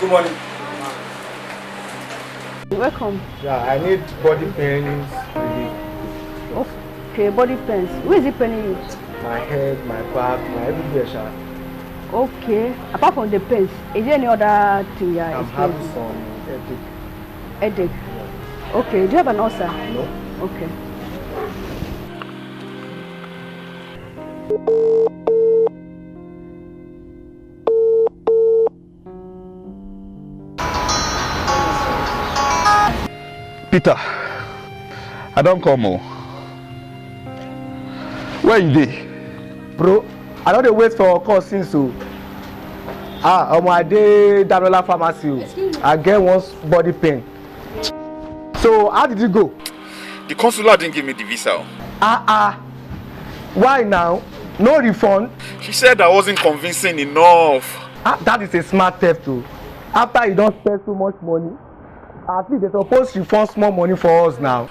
Good morning. Welcome. Yeah, I need body pains relief. Okay, body pains. Who is it paining you? My head, my back, my everywhere, sha. Okay. Apart from the pains, is there any other thing you are I'm having experiencing? some headache. Headache. Yeah. Okay. Do you have an ulcer? No. Okay. Peter, I don't come home. Where you dey? Bro, I don't dey wait for a call since so. I dey Danola pharmacy. I get one body pain. So how did you go? The consular didn't give me the visa. Why now? No refund? She said I wasn't convincing enough. That is a smart theft too. After you don't spend so much money, at least they supposed to refund small money for us now.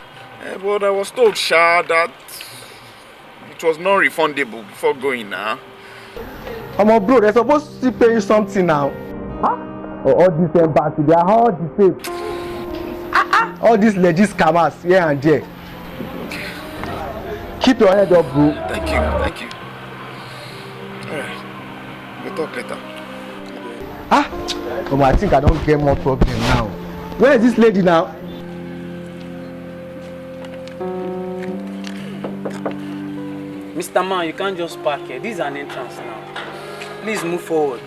But I was told, Sha, that it was not refundable before going now. Bro, they're supposed to pay you something now. All these embassies, they are all the same. All these legit scammers here and there. Keep your head up, bro. Thank you. Alright, we'll talk later. I think I don't get more problem now. Where is this lady now? Mr. Man, you can't just park here. This is an entrance now. Please move forward.